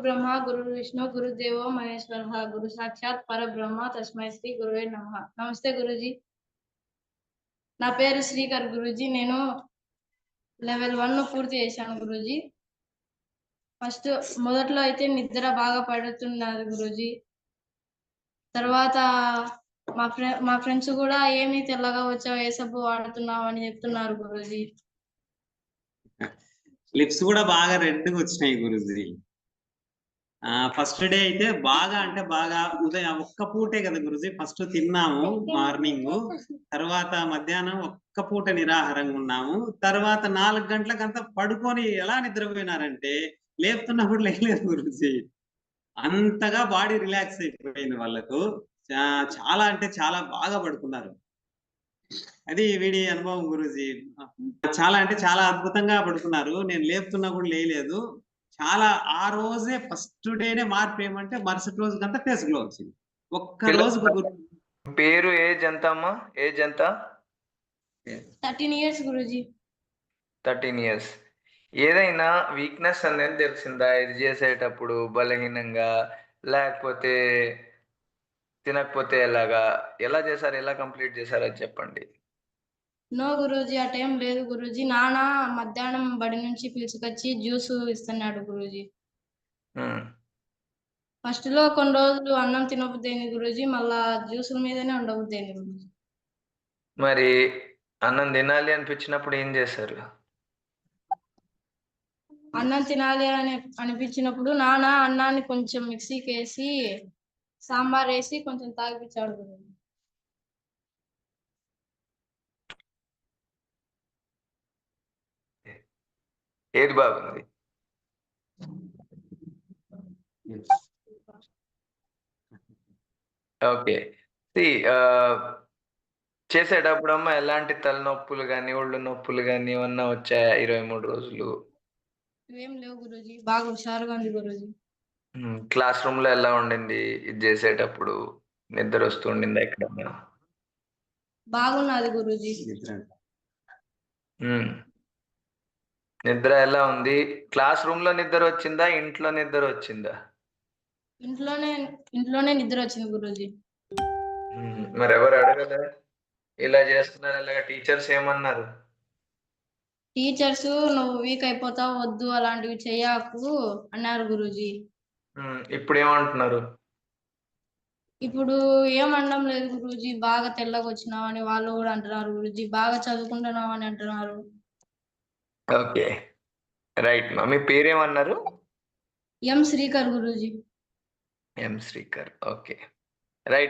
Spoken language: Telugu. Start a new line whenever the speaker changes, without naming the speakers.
బ్రహ్మ గురు విష్ణు గురుదేవో మహేశ్వర గురు సాక్షాత్ పరబ్రహ్మ తస్మై శ్రీ గురువే నమః. నమస్తే గురూజీ. నా పేరు శ్రీకర్ గురూజీ. నేను లెవెల్ 1 పూర్తి చేశాను గురూజీ. ఫస్ట్ మొదట్లో అయితే నిద్ర బాగా పడుతున్నది గురూజీ. తర్వాత మా ఫ్రెండ్స్ కూడా ఏమి తెల్లగా వచ్చావు, ఏ సబ్బు వాడుతున్నావు అని చెప్తున్నారు గురూజీ.
లిప్స్ కూడా బాగా రెడ్గా వచ్చినాయి గురూజీ. ఫస్ట్ డే అయితే బాగా అంటే బాగా ఉదయం ఒక్క పూటే కదా గురూజీ. ఫస్ట్ తిన్నాము మార్నింగ్, తర్వాత మధ్యాహ్నం ఒక్క పూట నిరాహారంగా ఉన్నాము. తర్వాత 4 గంటలకంతా పడుకొని ఎలా నిద్రపోయినారంటే లేపుతున్నప్పుడు లేలేదు గురూజీ. అంతగా బాడీ రిలాక్స్ అయిపోయింది వాళ్ళకు. చాలా అంటే చాలా బాగా పడుకున్నారు. అది వీడి అనుభవం గురూజీ. చాలా అంటే చాలా అద్భుతంగా పడుకున్నారు. నేను లేపుతున్నా కూడా లేయలేదు. చాలా ఆ రోజే ఫస్ట్ డేనే మార్పు ఏమంటే మరుసటి రోజుకంతా ఫేస్ గ్లో వచ్చింది. ఒక్క రోజు.
పేరు ఏజ్ ఎంత అమ్మా? ఏజ్ ఎంత?
13 ఇయర్స్ గురూజీ.
13 ఇయర్స్. ఏదైనా వీక్నెస్ అనేది తెలిసిందా ఇది చేసేటప్పుడు? బలహీనంగా లేకపోతే తినకపోతే ఎలాగా? ఎలా చేశారు? ఎలా కంప్లీట్ చేశారు అది చెప్పండి.
నో గురూజీ, ఆ టైం లేదు గురూజీ. నాన్న మధ్యాహ్నం బడి నుంచి పిలుచుకొచ్చి జ్యూస్ ఇస్తున్నాడు గురూజీ. ఫస్ట్ లో కొన్ని రోజులు అన్నం తినబుద్దైంది గురూజీ, మళ్ళా జ్యూసుల మీదనే ఉండబుద్దైంది గురూజీ.
మరి అన్నం తినాలి అనిపించినప్పుడు ఏం చేశారు?
అన్నం తినాలి అని అనిపించినప్పుడు నాన్న అన్నాన్ని కొంచెం మిక్సీకి వేసి సాంబార్ వేసి కొంచెం తాగిపించాడు గురూజీ.
ఏది బాగుంది? ఓకే. చేసేటప్పుడు అమ్మ ఎలాంటి తలనొప్పులు కానీ ఒళ్ళు నొప్పులు కానీ ఏమన్నా వచ్చాయా 23 రోజులు?
ఏం లేవు గురూజీ, బాగా హుషారుగా ఉంది గురూజీ.
క్లాస్ రూమ్ లో ఎలా ఉండింది ఇది చేసేటప్పుడు? నిద్ర వస్తుండిందా ఎక్కడన్నా?
బాగున్నది గురూజీ.
నిద్ర ఎలా ఉంది? క్లాస్ రూమ్ లో నిద్ర వచ్చిందా, ఇంట్లో నిద్ర వచ్చిందా?
ఇంట్లోనే నిద్ర వచ్చింది గురూజీ.
మరి ఎవరు అడగదా ఇలా చేస్తున్నారు? అలాగా టీచర్స్ ఏమన్నారు?
టీచర్స్ నువ్వు వీక్ అయిపోతావు, వద్దు అలాంటివి చెయ్యకు అన్నారు గురూజీ.
ఇప్పుడు ఏమంటున్నారు?
ఇప్పుడు ఏమనడం లేదు గురూజీ. బాగా తెల్లగా వచ్చినావు అని వాళ్ళు కూడా అంటున్నారు గురూజీ. బాగా చదువుకుంటున్నావు అని అంటున్నారు.
Okay, right. మీ పేరేమన్నారు?
M Srikar Guruji.
M Srikar. Okay, right.